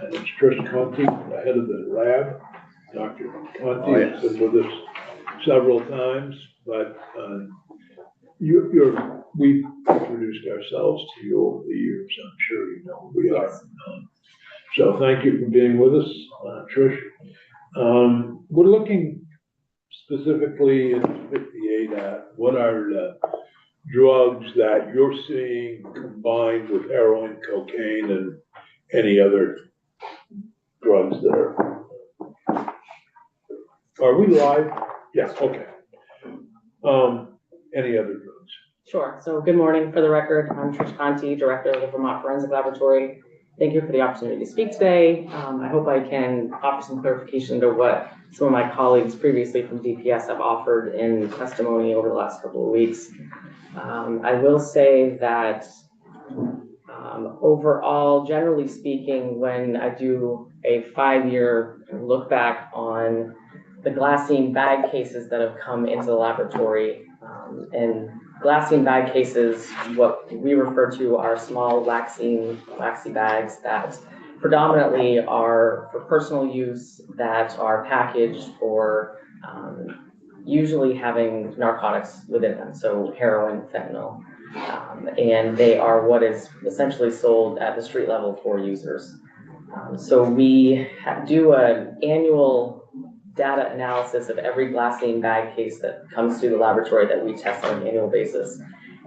and it's Trish Conti, the head of the lab. Dr. Conti has been with us several times, but we've introduced ourselves to you over the years. I'm sure you know who we are. So thank you for being with us, Trish. We're looking specifically in 58 at what are the drugs that you're seeing combined with heroin, cocaine, and any other drugs that are we live? Yes, okay. Any other drugs? Sure. So good morning. For the record, I'm Trish Conti, Director of the Vermont Forensic Laboratory. Thank you for the opportunity to speak today. I hope I can offer some clarification to what some of my colleagues previously from DPS have offered in testimony over the last couple of weeks. I will say that overall, generally speaking, when I do a 5-year look back on the glassine bag cases that have come into the laboratory, and glassine bag cases, what we refer to are small waxy bags that predominantly are for personal use, that are packaged for usually having narcotics within them, so heroin, fentanyl, and they are what is essentially sold at the street level for users. So we do an annual data analysis of every glassine bag case that comes through the laboratory that we test on an annual basis.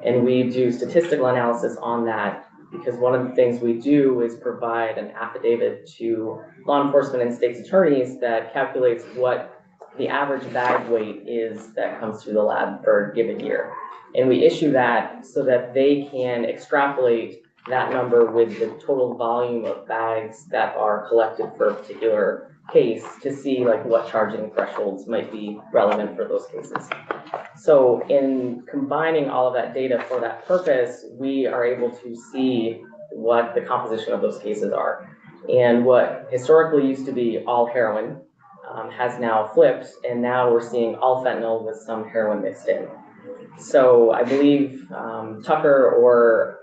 And we do statistical analysis on that because one of the things we do is provide an affidavit to law enforcement and state's attorneys that calculates what the average bag weight is that comes through the lab for a given year. And we issue that so that they can extrapolate that number with the total volume of bags that are collected for a particular case to see like what charging thresholds might be relevant for those cases. So in combining all of that data for that purpose, we are able to see what the composition of those cases are. And what historically used to be all heroin has now flipped, and now we're seeing all fentanyl with some heroin mixed in. So I believe Tucker or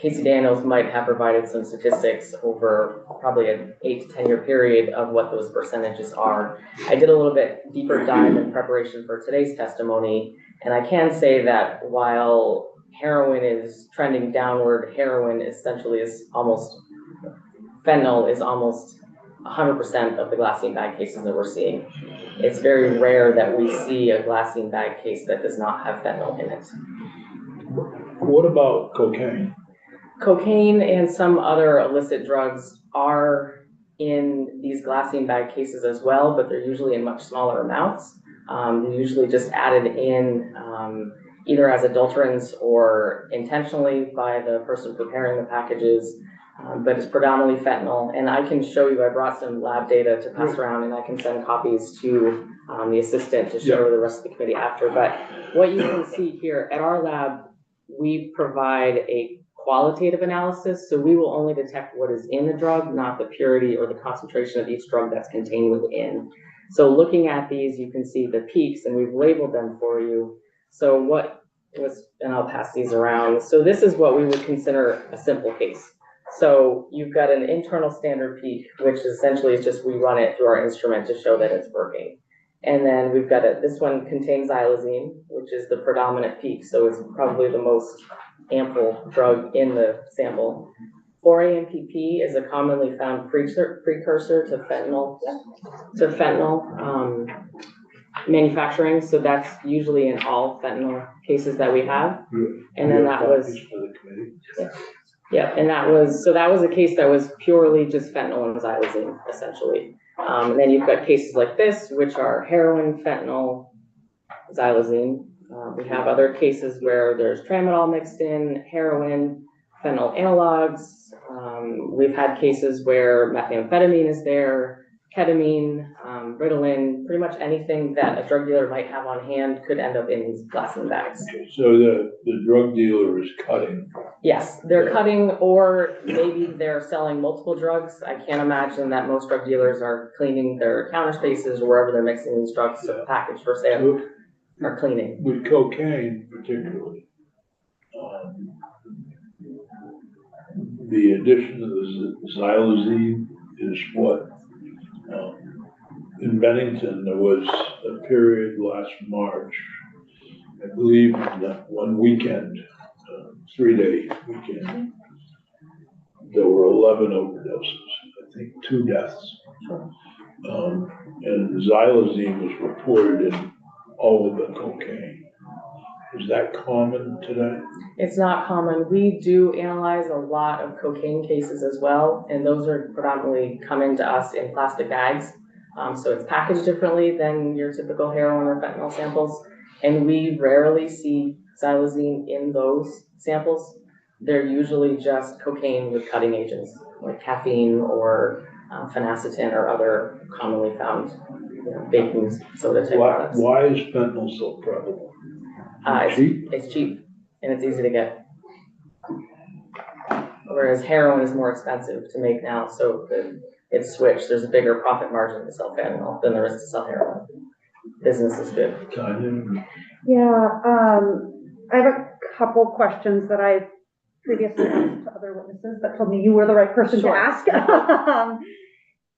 Casey Daniels might have provided some statistics over probably an 8 to 10 year period of what those percentages are. I did a little bit deeper dive in preparation for today's testimony, and I can say that while heroin is trending downward, heroin essentially is almost, fentanyl is almost 100% of the glassine bag cases that we're seeing. It's very rare that we see a glassine bag case that does not have fentanyl in it. What about cocaine? Cocaine and some other illicit drugs are in these glassine bag cases as well, but they're usually in much smaller amounts. They're usually just added in either as adulterants or intentionally by the person preparing the packages, but it's predominantly fentanyl. And I can show you, I brought some lab data to pass around, and I can send copies to the assistant to show the rest of the committee after. But what you can see here at our lab, we provide a qualitative analysis, so we will only detect what is in the drug, not the purity or the concentration of each drug that's contained within. So looking at these, you can see the peaks, and we've labeled them for you. So what was, and I'll pass these around. So this is what we would consider a simple case. So you've got an internal standard peak, which essentially is just we run it through our instrument to show that it's working. And then we've got this one contains xylazine, which is the predominant peak, so it's probably the most ample drug in the sample. 4-AMPP is a commonly found precursor to fentanyl manufacturing, so that's usually in all fentanyl cases that we have. And then that was and that was a case that was purely just fentanyl and xylazine, essentially. And then you've got cases like this, which are heroin, fentanyl, xylazine. We have other cases where there's tramadol mixed in, heroin, fentanyl analogs. We've had cases where methamphetamine is there, ketamine, Ritalin, pretty much anything that a drug dealer might have on hand could end up in these glassine bags. So the drug dealer is cutting? Yes, they're cutting, or maybe they're selling multiple drugs. I can't imagine that most drug dealers are cleaning their counter spaces or wherever they're mixing these drugs to package for sale, or cleaning. With cocaine particularly, the addition of the xylazine is what, in Bennington, there was a period last March, I believe, that one weekend, 3-day weekend, there were 11 overdoses, I think 2 deaths. And xylazine was reported in all of the cocaine. Is that common today? It's not common. We do analyze a lot of cocaine cases as well, and those are predominantly coming to us in plastic bags. So it's packaged differently than your typical heroin or fentanyl samples, and we rarely see xylazine in those samples. They're usually just cocaine with cutting agents, like caffeine or phenacetin or other commonly found, baking soda type products. Why is fentanyl so prevalent? Cheap? It's cheap and it's easy to get. Whereas heroin is more expensive to make now, so it's switched. There's a bigger profit margin to sell fentanyl than there is to sell heroin. Business is good. Yeah, I have a couple questions that I've previously asked to other witnesses that told me you were the right person to ask.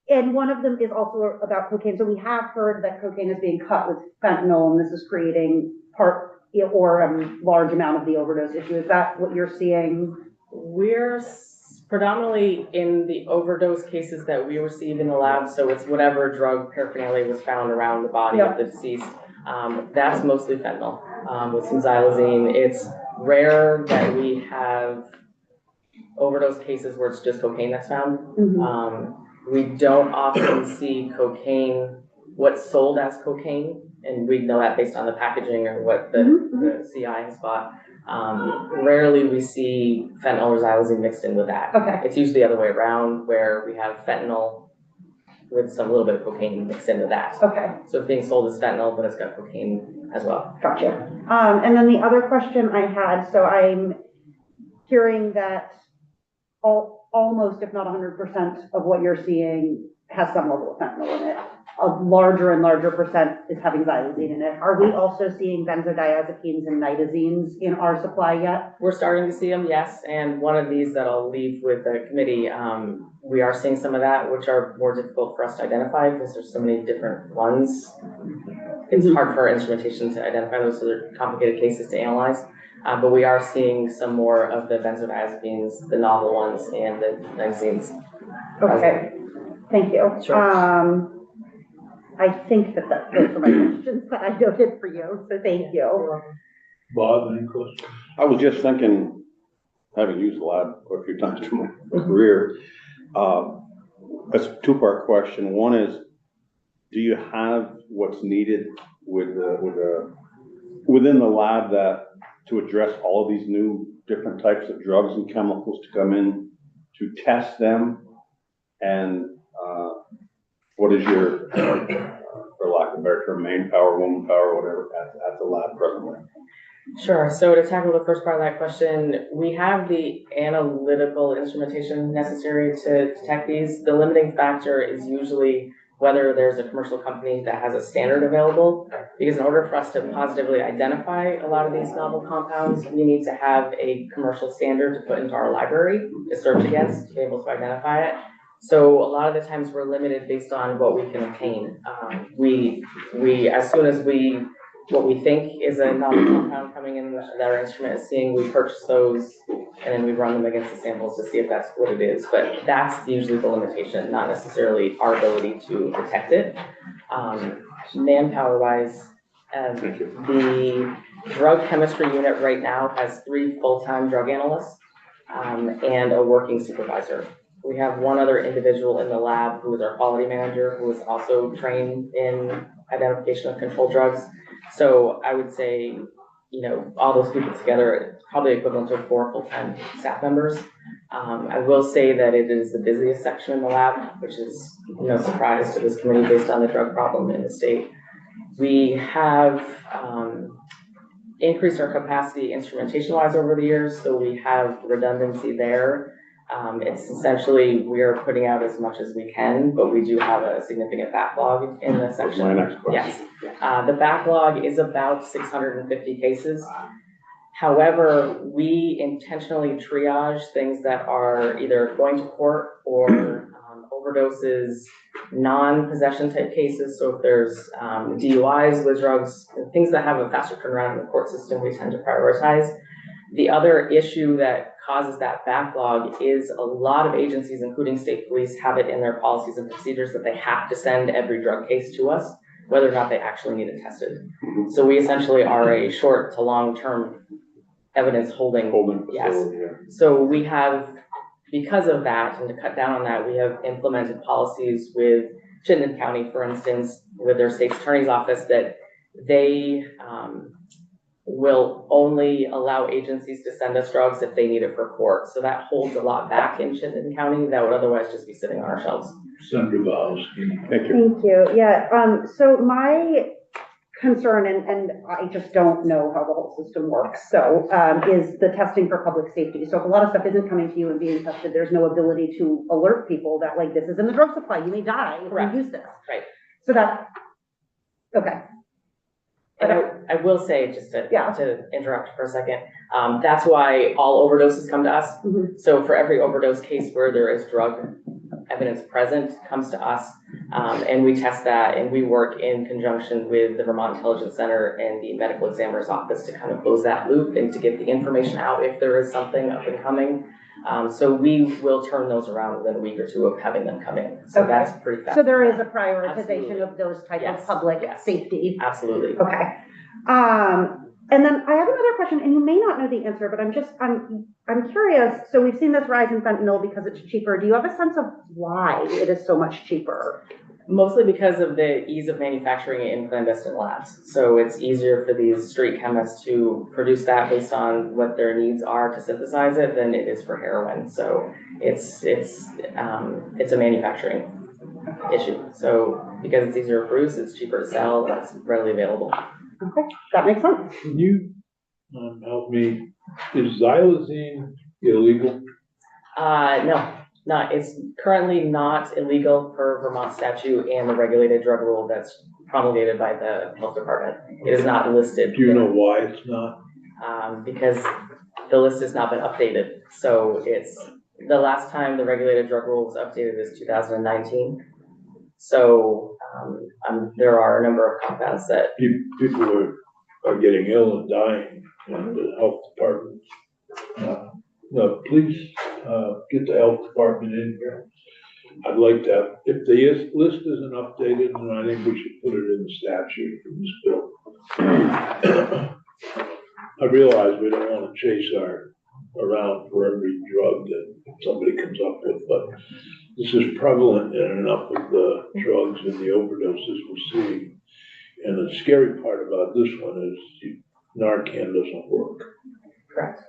And one of them is also about cocaine. So we have heard that cocaine is being cut with fentanyl, and this is creating part or a large amount of the overdose issue. Is that what you're seeing? We're predominantly in the overdose cases that we receive in the lab, so it's whatever drug paraphernalia was found around the body of the deceased. That's mostly fentanyl with some xylazine. It's rare that we have overdose cases where it's just cocaine that's found. We don't often see cocaine, what's sold as cocaine, and we know that based on the packaging or what the CI has bought. Rarely we see fentanyl or xylazine mixed in with that. Okay. It's usually the other way around, where we have fentanyl with some little bit of cocaine mixed into that. Okay. So it's being sold as fentanyl, but it's got cocaine as well. Gotcha. And then the other question I had, so I'm hearing that almost, if not 100% of what you're seeing has some level of fentanyl in it. A larger and larger percent is having xylazine in it. Are we also seeing benzodiazepines and nitazines in our supply yet? We're starting to see them, yes. And one of these that I'll leave with the committee, we are seeing some of that, which are more difficult for us to identify because there's so many different ones. It's hard for our instrumentation to identify those, so they're complicated cases to analyze. But we are seeing some more of the benzodiazepines, the novel ones, and the nitazines. Okay, thank you. Sure. I think that those are my questions that I noted for you, so thank you. Bob, any questions? I was just thinking, having used the lab quite a few times in my career, that's a two-part question. One is, do you have what's needed within the lab to address all of these new different types of drugs and chemicals to come in, to test them? And what is your, for lack of a better term, manpower, womanpower, whatever, at the lab presently? Sure. So to tackle the first part of that question, we have the analytical instrumentation necessary to detect these. The limiting factor is usually whether there's a commercial company that has a standard available, because in order for us to positively identify a lot of these novel compounds, we need to have a commercial standard to put into our library to search against to be able to identify it. So a lot of the times we're limited based on what we can obtain. We as soon as what we think is a novel compound coming in that our instrument is seeing, we purchase those and then we run them against the samples to see if that's what it is. But that's usually the limitation, not necessarily our ability to detect it. Manpower-wise, the drug chemistry unit right now has 3 full-time drug analysts and a working supervisor. We have one other individual in the lab who is our quality manager, who is also trained in identification of controlled drugs. So I would say, all those people together, it's probably equivalent to 4 full-time staff members. I will say that it is the busiest section in the lab, which is no surprise to this committee based on the drug problem in the state. We have increased our capacity instrumentation-wise over the years, so we have redundancy there. It's essentially, we are putting out as much as we can, but we do have a significant backlog in the section. My next question. Yes. The backlog is about 650 cases. However, we intentionally triage things that are either going to court or overdoses, non-possession type cases. So if there's DUIs with drugs, things that have a faster turnaround in the court system, we tend to prioritize. The other issue that causes that backlog is a lot of agencies, including state police, have it in their policies and procedures that they have to send every drug case to us, whether or not they actually need it tested. So we essentially are a short to long-term evidence holding. Yes. facility, yeah. So we have, because of that, and to cut down on that, we have implemented policies with Chittenden County, for instance, with their state's attorney's office, that they will only allow agencies to send us drugs if they need it for court. So that holds a lot back in Chittenden County that would otherwise just be sitting on our shelves. Senator Bowles. Thank you. Thank you. Yeah, so my concern, and I just don't know how the whole system works, so, is the testing for public safety. So if a lot of stuff isn't coming to you and being tested, there's no ability to alert people that, like, this is in the drug supply, you may die if Correct. you use this. Right. So that, okay. And I will say, just Yeah. to interrupt for a second, that's why all overdoses come to us. Mhm. So for every overdose case where there is drug evidence present, comes to us, and we test that, and we work in conjunction with the Vermont Intelligence Center and the medical examiner's office to kind of close that loop and to get the information out if there is something up and coming. So we will turn those around within a week or two of having them come in. So Okay. that's pretty fast. So there is a prioritization Absolutely. of those type of Yes. public Yes. safety. Absolutely. Okay. And then I have another question, and you may not know the answer, but I'm curious. So we've seen this rise in fentanyl because it's cheaper. Do you have a sense of why it is so much cheaper? Mostly because of the ease of manufacturing in clandestine labs. So it's easier for these street chemists to produce that based on what their needs are to synthesize it than it is for heroin. So it's a manufacturing issue. So because it's easier to produce, it's cheaper to sell, and it's readily available. Okay, that makes sense. Can you help me? Is xylazine illegal? No, it's currently not illegal per Vermont statute and the regulated drug rule that's promulgated by the health department. It is not listed. Do you know why it's not? Because the list has not been updated. So it's, the last time the regulated drug rule was updated is 2019. So there are a number of compounds that. People are getting ill and dying, and the health department, please, get the health department in here. I'd like to have, if the list isn't updated, then I think we should put it in the statute for this bill. I realize we don't want to chase around for every drug that somebody comes up with, but this is prevalent in enough of the drugs and the overdoses we're seeing. And the scary part about this one is Narcan doesn't work. Correct.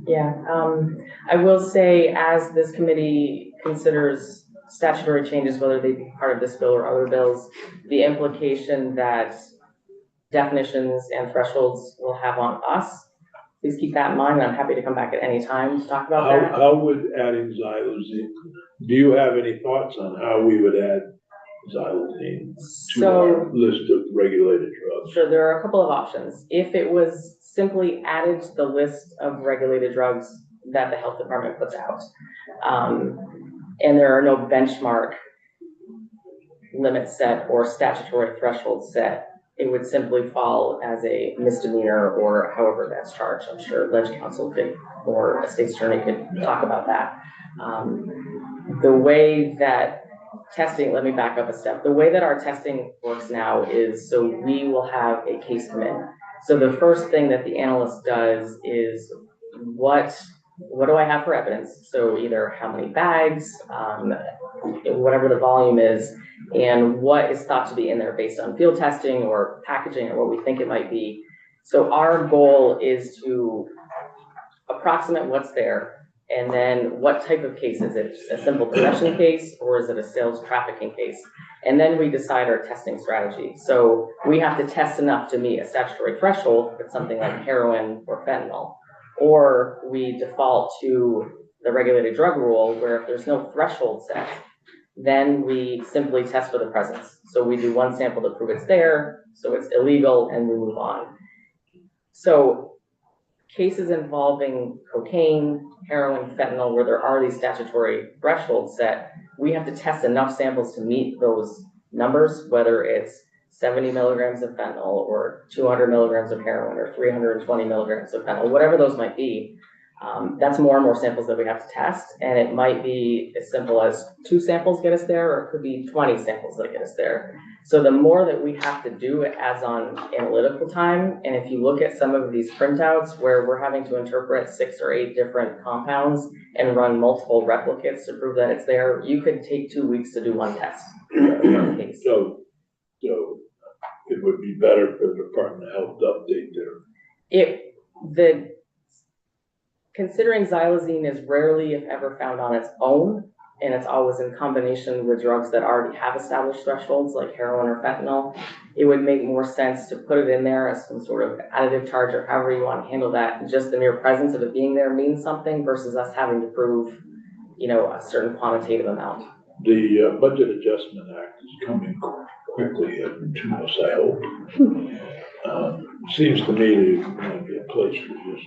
Yeah, I will say, as this committee considers statutory changes, whether they be part of this bill or other bills, the implication that definitions and thresholds will have on us, please keep that in mind. I'm happy to come back at any time to talk about that. How would adding xylazine, do you have any thoughts on how we would add xylazine to our list of regulated drugs? Sure, there are a couple of options. If it was simply added to the list of regulated drugs that the health department puts out, and there are no benchmark limits set or statutory thresholds set, it would simply fall as a misdemeanor or however that's charged. I'm sure Ledge Council could, or a state's attorney could talk about that. The way that testing, let me back up a step. The way that our testing works now is, so we will have a case come in. So the first thing that the analyst does is, what do I have for evidence? So either how many bags, whatever the volume is, and what is thought to be in there based on field testing or packaging or what we think it might be. So our goal is to approximate what's there, and then what type of case is it? A simple possession case, or is it a sales trafficking case? And then we decide our testing strategy. So we have to test enough to meet a statutory threshold for something like heroin or fentanyl, or we default to the regulated drug rule where if there's no threshold set, then we simply test for the presence. So we do one sample to prove it's there, so it's illegal, and we move on. So cases involving cocaine, heroin, fentanyl, where there are these statutory thresholds set, we have to test enough samples to meet those numbers, whether it's 70 milligrams of fentanyl or 200 milligrams of heroin or 320 milligrams of fentanyl, whatever those might be. That's more and more samples that we have to test, and it might be as simple as 2 samples get us there, or it could be 20 samples that get us there. So the more that we have to do it as on analytical time, and if you look at some of these printouts where we're having to interpret 6 or 8 different compounds and run multiple replicates to prove that it's there, you could take 2 weeks to do one test. So it would be better for the Department of Health to update their. Considering xylazine is rarely, if ever, found on its own, and it's always in combination with drugs that already have established thresholds like heroin or fentanyl, it would make more sense to put it in there as some sort of additive charge or however you want to handle that. Just the mere presence of it being there means something versus us having to prove, a certain quantitative amount. The Budget Adjustment Act is coming quickly, to us, I hope. Seems to me there might be a place for just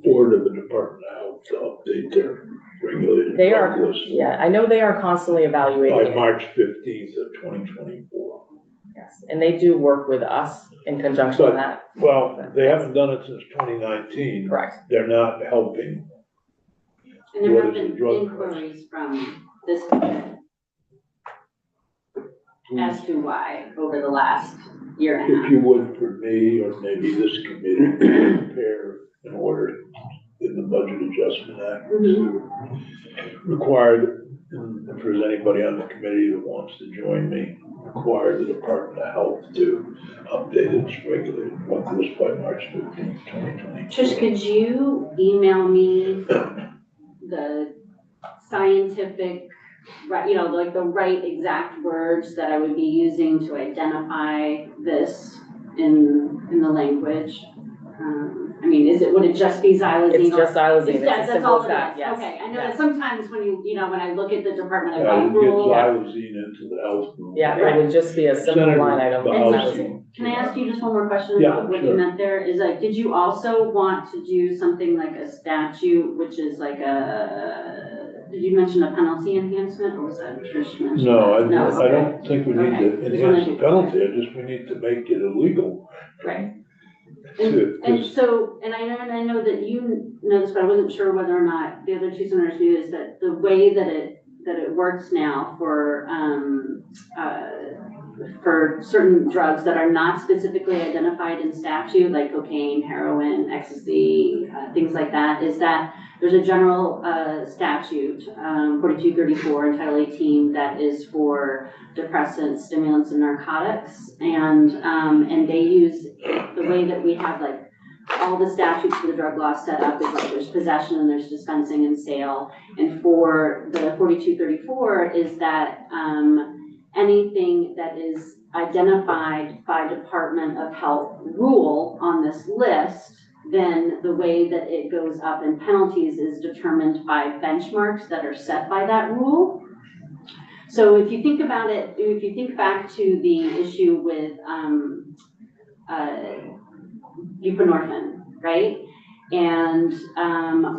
Board of the Department of Health to update their regulated drug list. I know they are constantly evaluating By it. March 15th of 2024. Yes, and they do work with us in conjunction with that. Well, they haven't done it since 2019. Correct. They're not helping. And there What have is the been drug inquiries from this committee as to why over the last year and a If half. you would, for me, or maybe this committee, prepare an order in the Budget Adjustment Act to require, if there's anybody on the committee that wants to join me, require the Department of Health to update its regulated drug list by March 15th, 2022. Trish, could you email me the scientific, like the right exact words that I would be using to identify this in the language? Would it just be xylazine? It's just xylazine. It's as That's simple all as it that, is. yes. Okay, I know Yes. that sometimes when when I look at the Department of Yeah, Health you get rule. xylazine into the health rule. Yeah, it would just be a simple Senator, line item. the like House- xylazine. Can I ask you just one more question Yeah, about what sure. you meant there? Is like, did you also want to do something like a statute, which is like did you mention a penalty enhancement, or was that Trish mentioned? No, that? No, I don't think we need to Okay. enhance the penalty, we need to make it illegal. Right. To- And so, and I know that you know this, but I wasn't sure whether or not the other 2 senators knew, is that the way that it works now for certain drugs that are not specifically identified in statute, like cocaine, heroin, ecstasy, things like that, is that there's a general statute, 4234 in Title 18, that is for depressants, stimulants, and narcotics, and they use the way that we have like all the statutes for the drug law set up is like there's possession and there's dispensing and sale, and for the 4234 is that anything that is identified by Department of Health rule on this list, then the way that it goes up in penalties is determined by benchmarks that are set by that rule. So if you think about it, if you think back to the issue with buprenorphine, right? And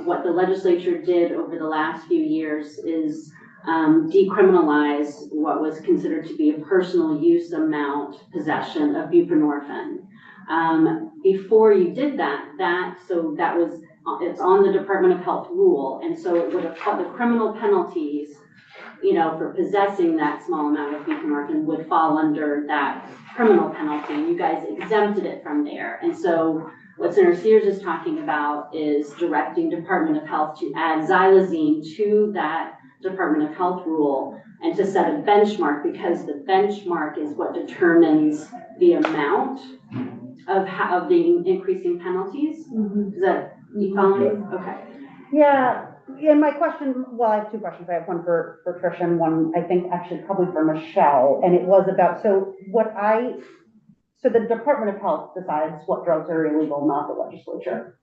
what the legislature did over the last few years is decriminalize what was considered to be a personal use amount possession of buprenorphine. Before you did it's on the Department of Health rule, and so it would have the criminal penalties, for possessing that small amount of buprenorphine would fall under that criminal penalty. You guys exempted it from there, and so what Senator Sears is talking about is directing Department of Health to add xylazine to that Department of Health rule and to set a benchmark, because the benchmark is what determines the amount of the increasing penalties. Is that, you following? Okay. Yeah, and my question, well, I have 2 questions. I have one for Trish and one, I think, actually probably for Michelle. And it was about, so the Department of Health decides what drugs are illegal, not the legislature.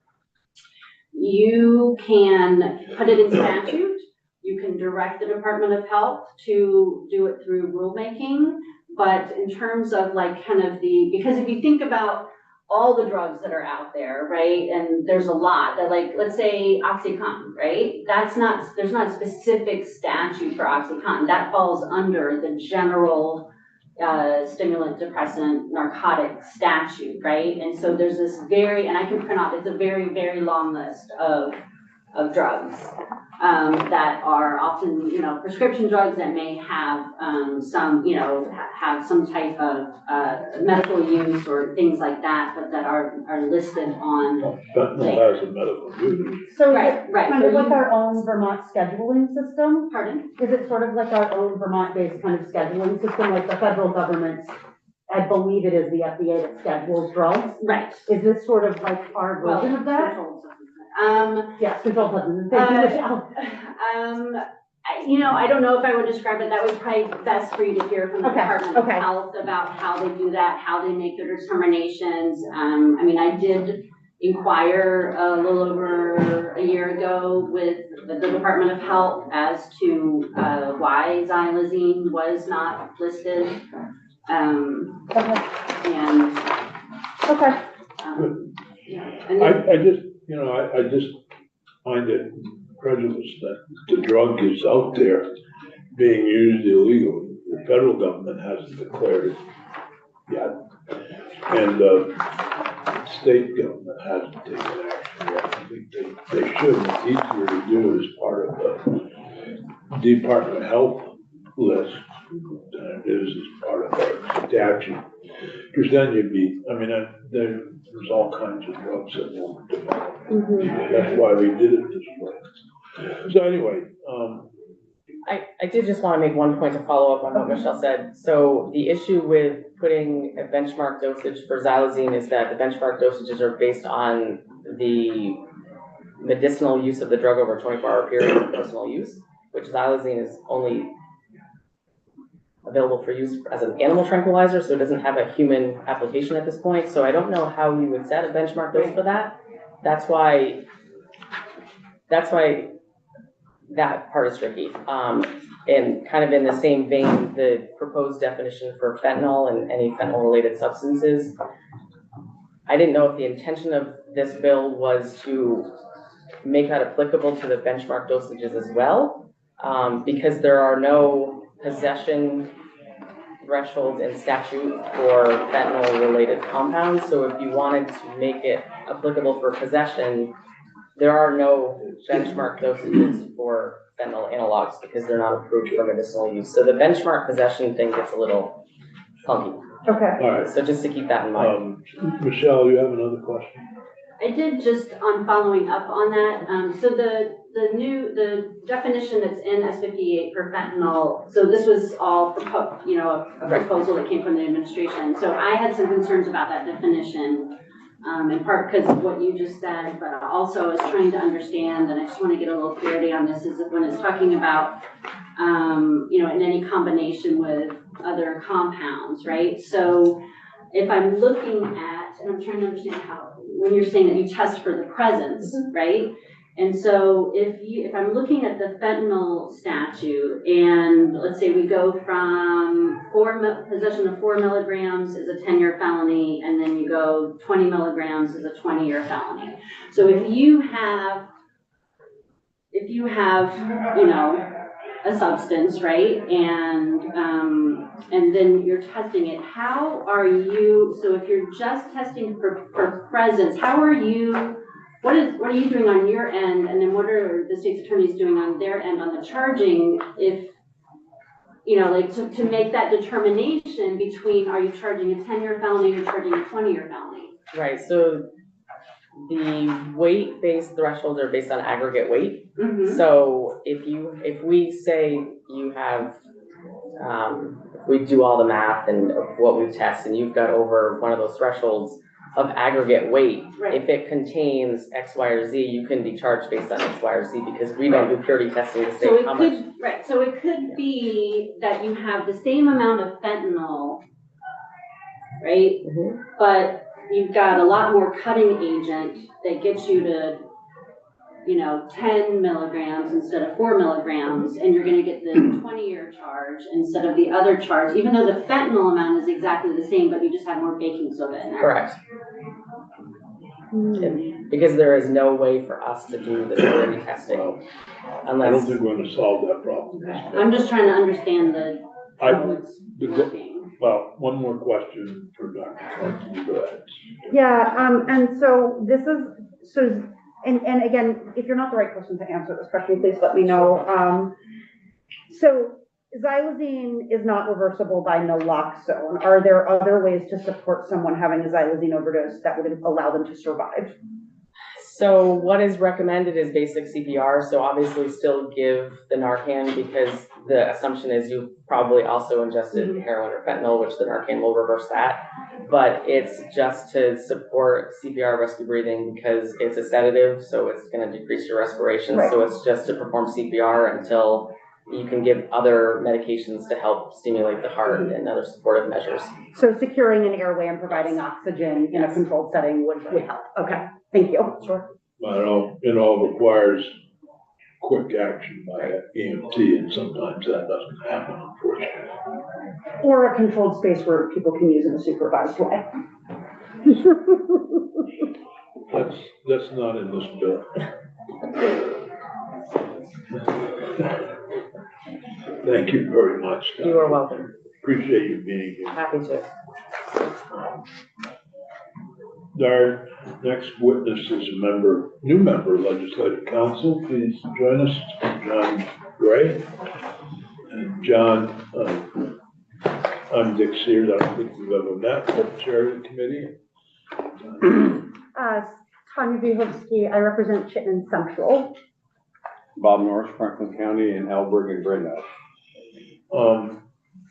You can put it in statute. You can direct the Department of Health to do it through rulemaking. But in terms of like kind of because if you think about all the drugs that are out there, right? And there's a lot that, like, let's say OxyContin, right? There's not a specific statute for OxyContin. That falls under the general stimulant, depressant, narcotic statute, right? And so there's this and I can print off, it's a very, very long list of drugs that are often, prescription drugs that may have some, have some type of medical use or things like that, but that are listed on. Fentanyl has a medical use. So is Right, it right. kind So of like you- our own Vermont scheduling system? Pardon? Is it sort of like our own Vermont-based kind of scheduling system, like the federal government's? I believe it is the FDA that schedules drugs. Right. Is this sort of like our version of that? Controlled substances. Yes, controlled substances. Thank you, Michelle. I don't know if I would describe it, that was probably best for you to hear from the Okay, Department of okay. Health about how they do that, how they make their determinations. I did inquire a little over a year ago with the Department of Health as to why xylazine was not listed. Okay. And, Okay. and then- I just find it incredulous that the drug is out there being used illegally. The federal government hasn't declared it yet. And the state government hasn't taken action yet. I think they should. It's easier to do as part of the Department of Health list than it is as part of our statute. Because then there's all kinds of drugs that won't develop. That's why we did it this way. So anyway, I did just want to make one point to follow up on what Michelle said. So the issue with putting a benchmark dosage for xylazine is that the benchmark dosages are based on the medicinal use of the drug over a 24-hour period of personal use, which xylazine is only available for use as an animal tranquilizer, so it doesn't have a human application at this point. So I don't know how you would set a benchmark dose for that. That's why that part is tricky. And kind of in the same vein, the proposed definition for fentanyl and any fentanyl-related substances, I didn't know if the intention of this bill was to make that applicable to the benchmark dosages as well, because there are no possession thresholds in statute for fentanyl-related compounds. So if you wanted to make it applicable for possession, there are no benchmark dosages for fentanyl analogs because they're not approved for medicinal use. So the benchmark possession thing gets a little funky. Okay. all right. So just to keep that in mind. Michelle, you have another question? I did just on following up on that. So the definition that's in S58 for fentanyl, so this was all a proposal that came from the administration. So I had some concerns about that definition, in part because of what you just said, but also I was trying to understand, and I just want to get a little clarity on this, is that when it's talking about, in any combination with other compounds, right? So if I'm looking at, and I'm trying to understand when you're saying that you test for the presence, right? And so if I'm looking at the fentanyl statute, and let's say we go from possession of 4 milligrams is a 10-year felony, and then you go 20 milligrams is a 20-year felony. So if you have, a substance, right, and then you're testing it, how are you, so if you're just testing for presence, what are you doing on your end, and then what are the state's attorneys doing on their end on the charging, if, to make that determination between, are you charging a 10-year felony or charging a 20-year felony? Right, so the weight-based thresholds are based on aggregate weight. Mm-hmm. So if we say you have, we do all the math and what we test, and you've got over one of those thresholds of aggregate weight, Right. if it contains X, Y, or Z, you can be charged based on X, Y, or Z, because we don't do purity testing to say how much. So it could be that you have the same amount of fentanyl, right? Mhm. But you've got a lot more cutting agent that gets you to, 10 milligrams instead of 4 milligrams, and you're gonna get the 20-year charge instead of the other charge, even though the fentanyl amount is exactly the same, but you just have more baking soda in there. Correct. Because there is no way for us to do the security testing I don't unless, think we're gonna solve that problem. I'm just trying to understand how it's the- working. Well, one more question for Dr. Clark, you go ahead. Yeah, and so this is, so, and again, if you're not the right person to answer this question, please let me know. So xylazine is not reversible by naloxone. Are there other ways to support someone having a xylazine overdose that would allow them to survive? so what is recommended is basic CPR. So obviously still give the Narcan because the assumption is you probably also ingested heroin or fentanyl, which the Narcan will reverse that. But it's just to support CPR rescue breathing because it's a sedative, so it's going to decrease your respiration. Right. So it's just to perform CPR until you can give other medications to help stimulate the heart and other supportive measures. So securing an airway and providing oxygen in a controlled setting would help. Okay, thank you. Sure. Well, it all requires quick action by EMT, and sometimes that doesn't happen, unfortunately. Or a controlled space where people can use in a supervised way. That's not in this bill. Thank you very much. You are welcome. Appreciate you being here. Happy to. Our next witness is a new member of Legislative Council. Please join us, John Gray. And John, I'm Dick Sears. I don't think we've ever met, but chair of the committee. Tanya Vyhovsky, I represent Chittenden Central. Bob Norris, Franklin County, and Alberg and Brenda.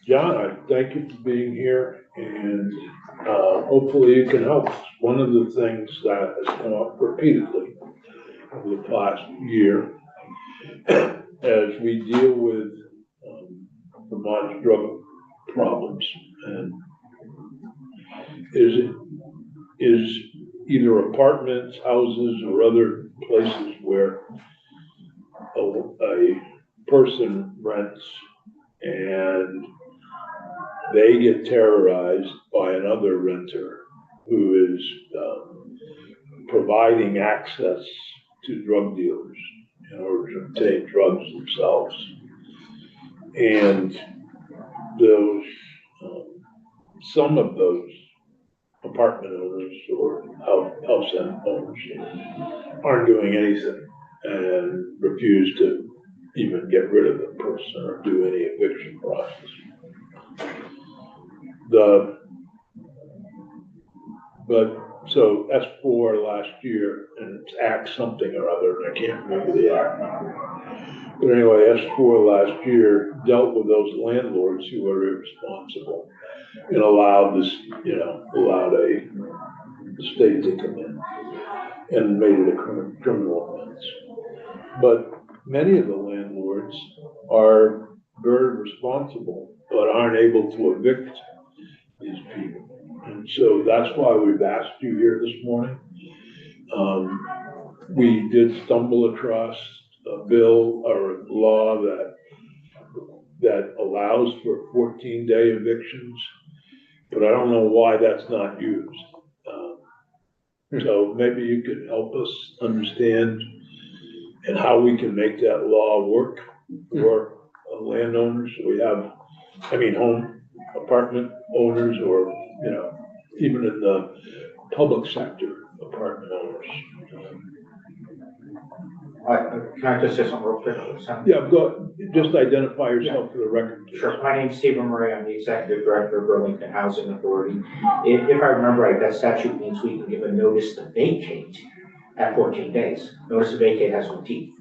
John, I thank you for being here, and hopefully you can help us. One of the things that has come up repeatedly over the past year as we deal with Vermont's drug problems, and is either apartments, houses, or other places where a person rents and they get terrorized by another renter who is providing access to drug dealers in order to obtain drugs themselves. And those, some of those apartment owners or house owners aren't doing anything and refuse to even get rid of the person or do any eviction process. So S4 last year, and it's Act something or other, and I can't remember the act number. But anyway, S4 last year dealt with those landlords who were irresponsible and allowed this, allowed a state to come in and made it a criminal offense. But many of the landlords are very responsible, but aren't able to evict these people. And so that's why we've asked you here this morning. We did stumble across a bill or a law that allows for 14-day evictions, but I don't know why that's not used. So maybe you could help us understand and how we can make that law work for landowners. We have, home apartment owners, or, even in the public sector, apartment owners. Can I just say something real quick? Yeah, just identify yourself for the record. Sure. My name's Stephen Murray. I'm the Executive Director of Burlington Housing Authority. If I remember right, that statute means we can give a notice to vacate at 14 days. Notice to vacate has no teeth.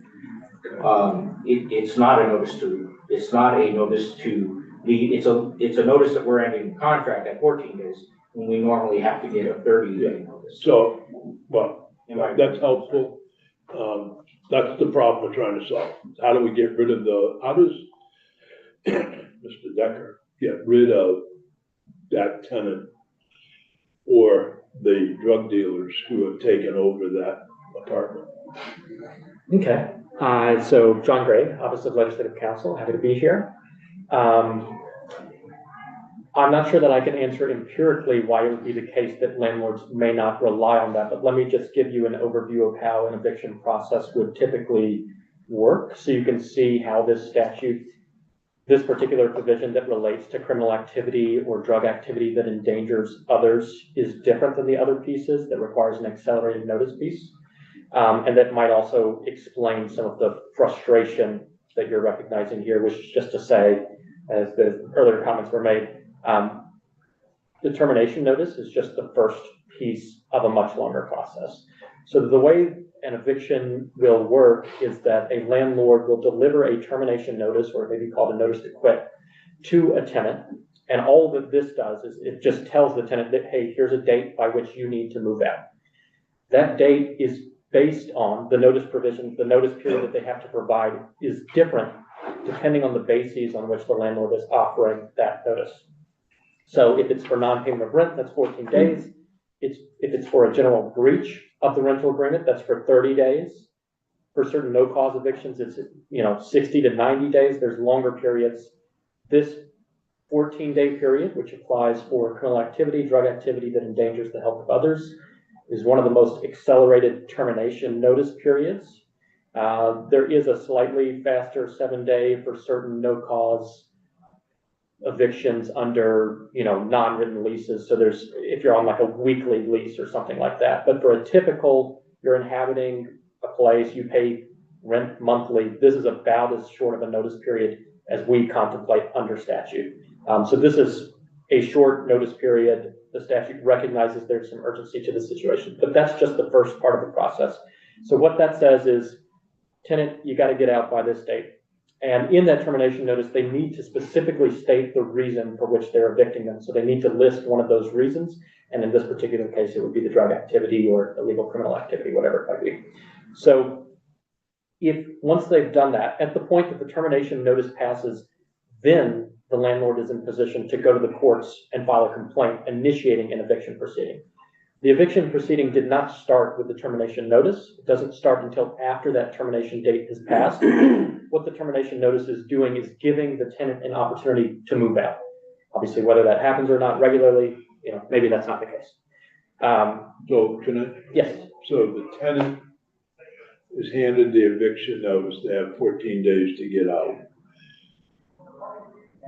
It's not a notice to leave. It's a notice that we're ending the contract at 14 days when we normally have to get a 30-day notice. So, well, that's helpful. That's the problem we're trying to solve. How do we get rid of how does Mr. Decker get rid of that tenant or the drug dealers who have taken over that apartment? Okay, so John Gray, Office of Legislative Counsel, happy to be here. I'm not sure that I can answer empirically why it would be the case that landlords may not rely on that, but let me just give you an overview of how an eviction process would typically work, so you can see how this statute, this particular provision that relates to criminal activity or drug activity that endangers others is different than the other pieces that requires an accelerated notice piece. And that might also explain some of the frustration that you're recognizing here, which is just to say, as the earlier comments were made, the termination notice is just the first piece of a much longer process. So the way an eviction will work is that a landlord will deliver a termination notice, or maybe called a notice to quit, to a tenant. And all that this does is it just tells the tenant that, hey, here's a date by which you need to move out. That date is based on the notice provisions. The notice period that they have to provide is different depending on the bases on which the landlord is offering that notice. So if it's for non-payment of rent, that's 14 days. If it's for a general breach of the rental agreement, that's for 30 days. For certain no-cause evictions, it's 60 to 90 days. There's longer periods. This 14-day period, which applies for criminal activity, drug activity that endangers the health of others, is one of the most accelerated termination notice periods. There is a slightly faster 7-day for certain no-cause evictions under, non-written leases. So if you're on like a weekly lease or something like that. But for a typical, you're inhabiting a place, you pay rent monthly, this is about as short of a notice period as we contemplate under statute. So this is a short notice period. The statute recognizes there's some urgency to the situation, but that's just the first part of the process. So what that says is, tenant, you got to get out by this date. And in that termination notice, they need to specifically state the reason for which they're evicting them. So they need to list one of those reasons. And in this particular case, it would be the drug activity or illegal criminal activity, whatever it might be. So once they've done that, at the point that the termination notice passes, then the landlord is in position to go to the courts and file a complaint initiating an eviction proceeding. The eviction proceeding did not start with the termination notice. It doesn't start until after that termination date has passed. What the termination notice is doing is giving the tenant an opportunity to move out. Obviously, whether that happens or not regularly, maybe that's not the case. So can I? Yes. So the tenant is handed the eviction notice, they have 14 days to get out.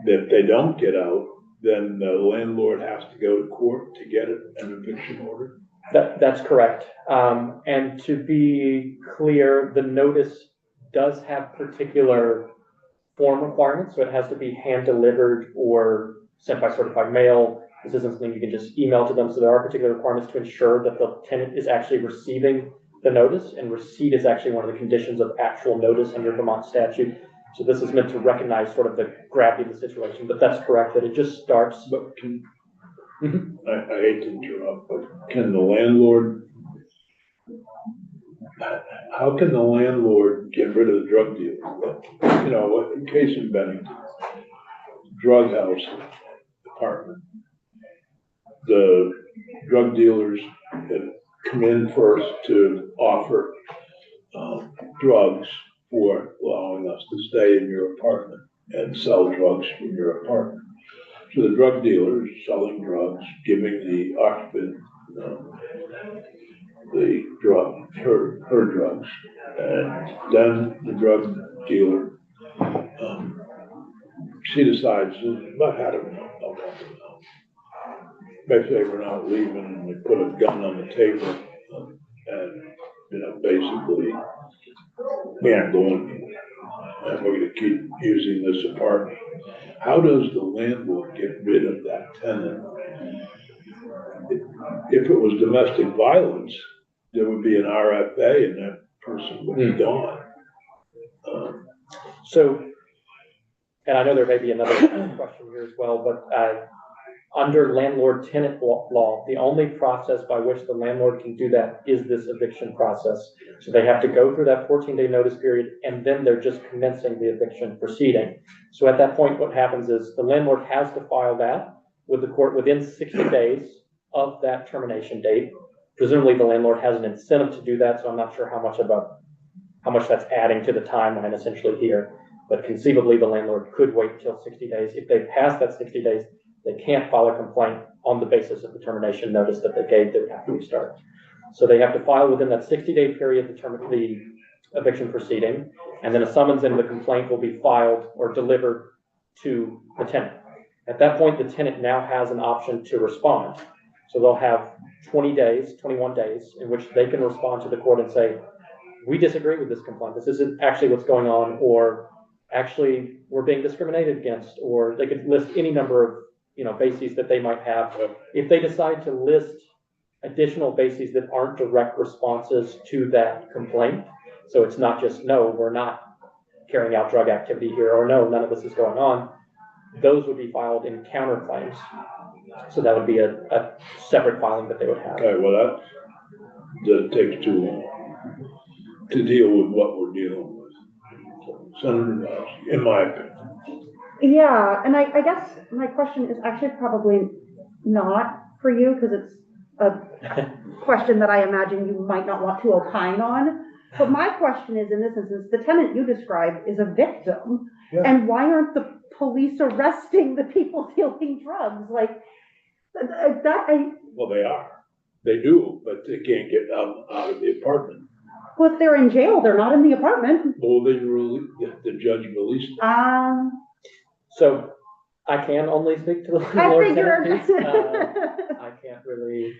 If they don't get out, then the landlord has to go to court to get an eviction order? That's correct. And to be clear, the notice does have particular form requirements, so it has to be hand-delivered or sent by certified mail. This isn't something you can just email to them, so there are particular requirements to ensure that the tenant is actually receiving the notice, and receipt is actually one of the conditions of actual notice under Vermont statute. So this is meant to recognize sort of the gravity of the situation, but that's correct, that it just starts. But I hate to interrupt, but can the landlord, how can the landlord get rid of the drug dealer? In case in Bennington, drug house, apartment, the drug dealers that come in first to offer drugs for allowing us to stay in your apartment and sell drugs from your apartment. So the drug dealer is selling drugs, giving the occupant the drug, her drugs, and then the drug dealer, she decides, I've had enough. Basically, we're not leaving, and we put a gun on the table, and basically, we aren't going anywhere, and we're going to keep using this apartment. How does the landlord get rid of that tenant? If it was domestic violence, there would be an RFA, and that person would be gone. And I know there may be another question here as well, but under landlord-tenant law, the only process by which the landlord can do that is this eviction process. So they have to go through that 14-day notice period, and then they're just commencing the eviction proceeding. So at that point, what happens is the landlord has to file that with the court within 60 days of that termination date. Presumably, the landlord has an incentive to do that, so I'm not sure how much that's adding to the timeline essentially here. But conceivably, the landlord could wait till 60 days. If they pass that 60 days, They can't file a complaint on the basis of the termination notice that they gave, they would have to restart. So they have to file within that 60-day period, the eviction proceeding, and then a summons and the complaint will be filed or delivered to the tenant. At that point, the tenant now has an option to respond. So they'll have 20 days, 21 days, in which they can respond to the court and say, we disagree with this complaint. This isn't actually what's going on, or actually we're being discriminated against, or they could list any number of, bases that they might have. If they decide to list additional bases that aren't direct responses to that complaint, so it's not just, no, we're not carrying out drug activity here, or no, none of this is going on, those would be filed in counterclaims. So that would be a separate filing that they would have. Okay, well, that takes too long to deal with what we're dealing with. Senator Dawes, in my opinion. Yeah, and I guess my question is actually probably not for you, because it's a question that I imagine you might not want to opine on. But my question is, in this instance, the tenant you described is a victim, Yeah. and why aren't the police arresting the people dealing drugs? Like, Well, they are. They do, but they can't get out of the apartment. well, if they're in jail, they're not in the apartment. Well, the judge released them. So I can only speak to the I landlord figured. tenant piece. I can't really,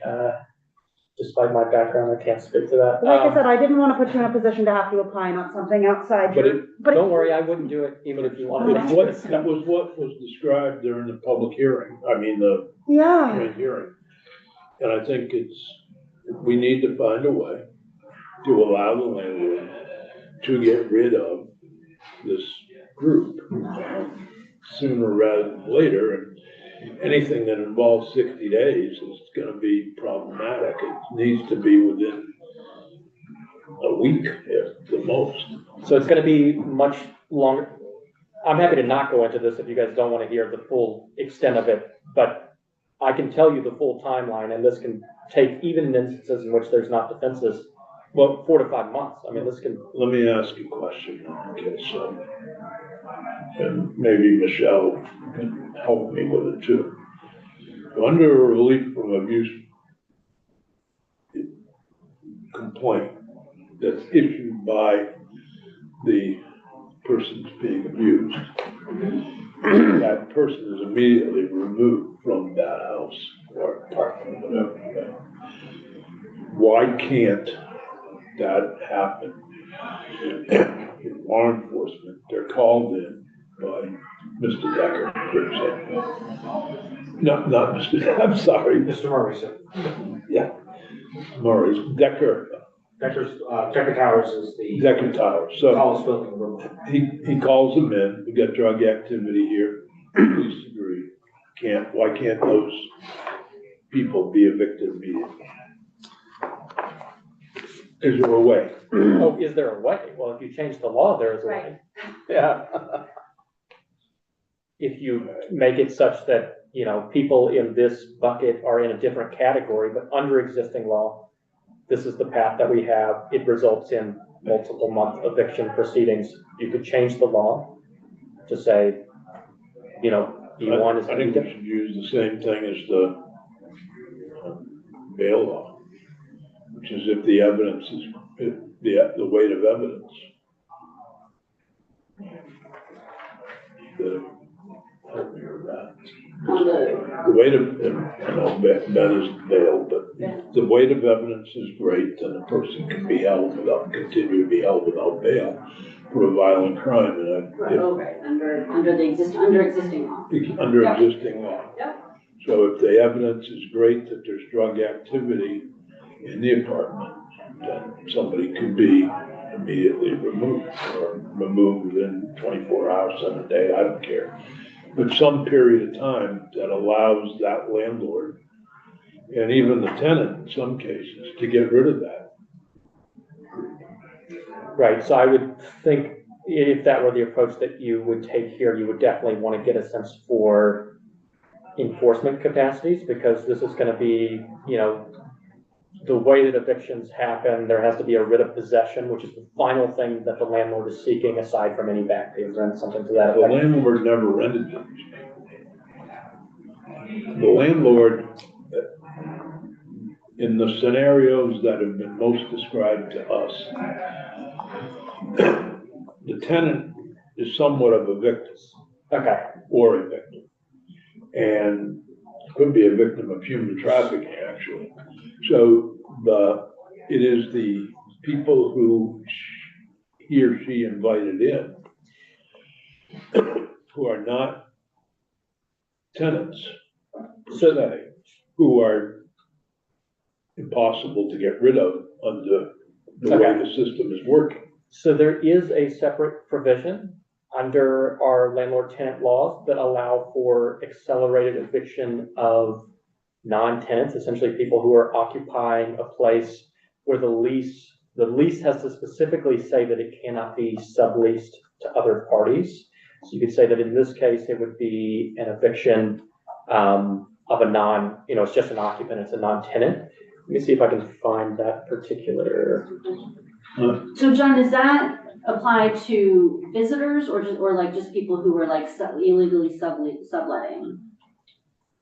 despite my background, I can't speak to that. Like I said, I didn't want to put you in a position to have to opine on something outside But your, but Don't worry, I wouldn't do it even if you wanted That me to. was what was described during the public hearing, the yeah. joint hearing. And I think we need to find a way to allow the landlord to get rid of this group sooner rather than later. And anything that involves 60 days is gonna be problematic. It needs to be within a week at the most. So it's gonna be much longer. I'm happy to not go into this if you guys don't want to hear the full extent of it, but I can tell you the full timeline, and this can take, even in instances in which there's not defenses, 4 to 5 months. This can. Let me ask you a question. Okay, so, and maybe Michelle can help me with it too. Under a relief from abuse complaint that's issued by the person's being abused, that person is immediately removed from that house or apartment, whatever. Okay? Why can't that happen? Law enforcement, they're called in by Mr. Decker, for example. Not Mr. I'm sorry. Mr. Murray, sir. Yeah. Murray's Decker Decker Towers is the Decker Tower. So tallest building in the world. he calls them in. We got drug activity here. Police agree. Why can't those people be evicted immediately? Is there a way? Oh, is there a way? Well, if you change the law, there is a way. Right. Yeah. If you make it such that, people in this bucket are in a different category, but under existing law, this is the path that we have. It results in multiple month eviction proceedings. You could change the law to say, E1 is. I think we should use the same thing as the bail law, which is if the evidence is, the weight of evidence. Help me with that. The weight of, I know Ben is bail, but the weight of evidence is great, and a person can be held continue to be held without bail for a violent crime, and Under existing law. under Yep. existing law. Yep. So if the evidence is great that there's drug activity in the apartment, then somebody could be immediately removed or removed within 24 hours on a day, I don't care. But some period of time that allows that landlord and even the tenant in some cases to get rid of that. Right, so I would think if that were the approach that you would take here, you would definitely want to get a sense for enforcement capacities, because this is going to be, the way that evictions happen, there has to be a writ of possession, which is the final thing that the landlord is seeking aside from any back pay rent, something to that The effect. landlord never rented to these people. the landlord, in the scenarios that have been most described to us, the tenant is somewhat of a victim Okay, or a victim. And could be a victim of human trafficking, actually. So it is the people who he or she invited in who are not tenants, so say, who are impossible to get rid of under the way Okay. the system is working. So there is a separate provision under our landlord tenant laws that allow for accelerated eviction of non-tenants, essentially people who are occupying a place where the lease has to specifically say that it cannot be subleased to other parties. So you could say that in this case, it would be an eviction of a it's just an occupant, it's a non-tenant. Let me see if I can find that particular. So John, does that apply to visitors or just people who were like illegally subletting?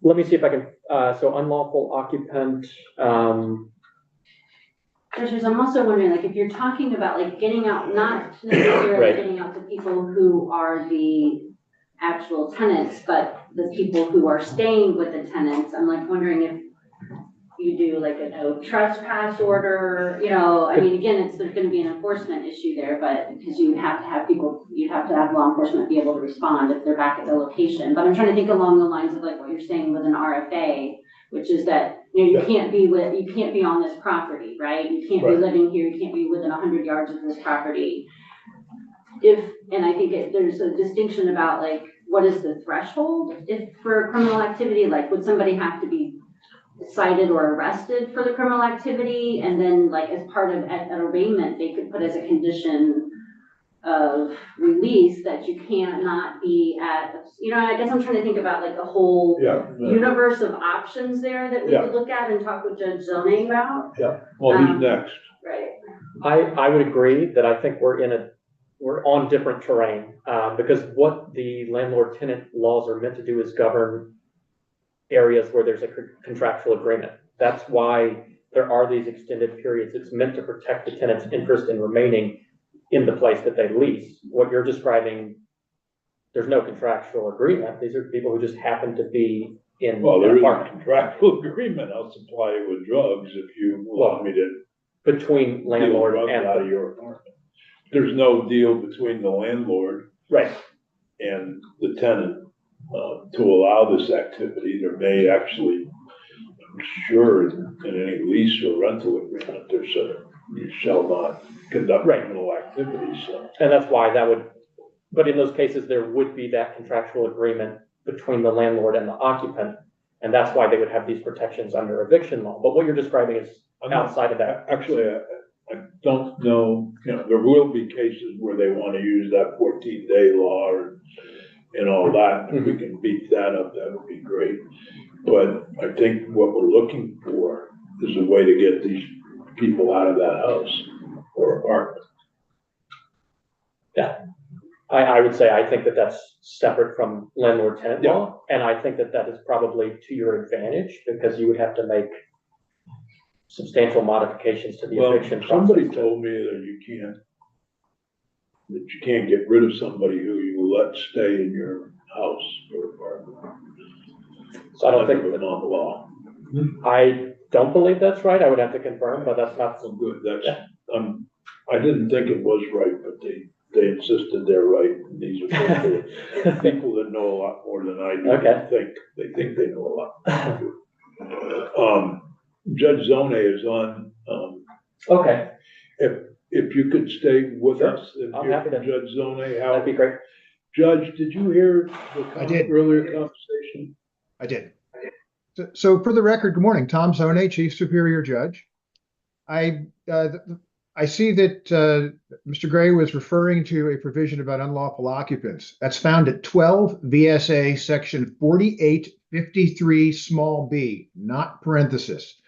Let me see if I can, so unlawful occupant, Trish, I'm also wondering, like, if you're talking about like getting out, not necessarily Right. getting out to people who are the actual tenants, but the people who are staying with the tenants, I'm like wondering if you do like a no trespass order, I mean, again, there's gonna be an enforcement issue there, but because you'd have to have law enforcement be able to respond if they're back at the location. But I'm trying to think along the lines of like what you're saying with an RFA, which is that, you can't be on this property, right? You can't be Right. living here, you can't be within 100 yards of this property. And I think there's a distinction about like, what is the threshold for criminal activity? Like, would somebody have to be cited or arrested for the criminal activity? And then like, as part of an arraignment, they could put as a condition of release that you can't not be at, I guess I'm trying to think about like a whole universe of options there that we could look at and talk with Judge Zoning about. Yeah, well, who's next? Right. I would agree that I think we're on different terrain, because what the landlord tenant laws are meant to do is govern areas where there's a contractual agreement. That's why there are these extended periods. It's meant to protect the tenant's interest in remaining in the place that they lease. What you're describing, there's no contractual agreement. These are people who just happen to be in Well, there an is a apartment. contractual agreement. I'll supply you with drugs if you want me to Between deal landlord drugs and out of your apartment. There's no deal between the landlord right. and the tenant to allow this activity. There may actually, I'm sure, in any lease or rental agreement, there's you shall not conduct Right. criminal activities. So. And that's why but in those cases, there would be that contractual agreement between the landlord and the occupant. And that's why they would have these protections under eviction law. But what you're describing is outside of that. Actually, I don't know, there will be cases where they want to use that 14-day law and all that. If we can beat that up, that would be great. But I think what we're looking for is a way to get these people out of that house or apartment. Yeah. I would say, I think that that's separate from landlord tenant law. And I think that that is probably to your advantage because you would have to make substantial modifications to the eviction process. Somebody told me that you can't get rid of somebody who you let stay in your house or apartment. So I don't think that's not the law. I don't believe that's right. I would have to confirm, but that's not so good. I didn't think it was right, but they insisted they're right. And these are people that know a lot more than I do. Okay. They think they know a lot more. Judge Zone is on. Okay. If you could stay with Sure. us, and I'm hear happy from to. Judge Zone, That'd be great. Judge, did you hear I did. earlier conversation? I did. So for the record, good morning, Tom Zone, Chief Superior Judge. I see that Mr. Gray was referring to a provision about unlawful occupants. That's found at 12 VSA section 4853 small b, not parenthesis.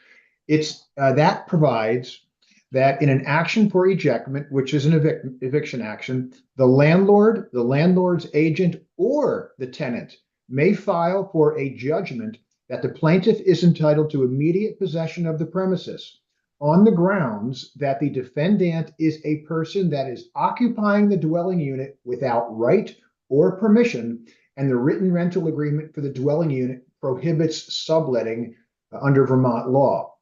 That provides that in an action for ejectment, which is an eviction action, the landlord, the landlord's agent, or the tenant may file for a judgment that the plaintiff is entitled to immediate possession of the premises on the grounds that the defendant is a person that is occupying the dwelling unit without right or permission, and the written rental agreement for the dwelling unit prohibits subletting under Vermont law.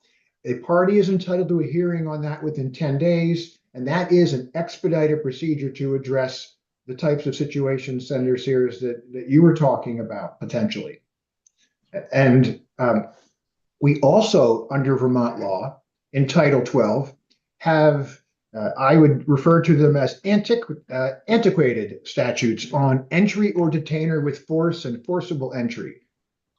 A party is entitled to a hearing on that within 10 days, and that is an expedited procedure to address the types of situations, Senator Sears, that you were talking about potentially. And we also, under Vermont law, in Title 12, have, I would refer to them as antiquated statutes on entry or detainer with force and forcible entry.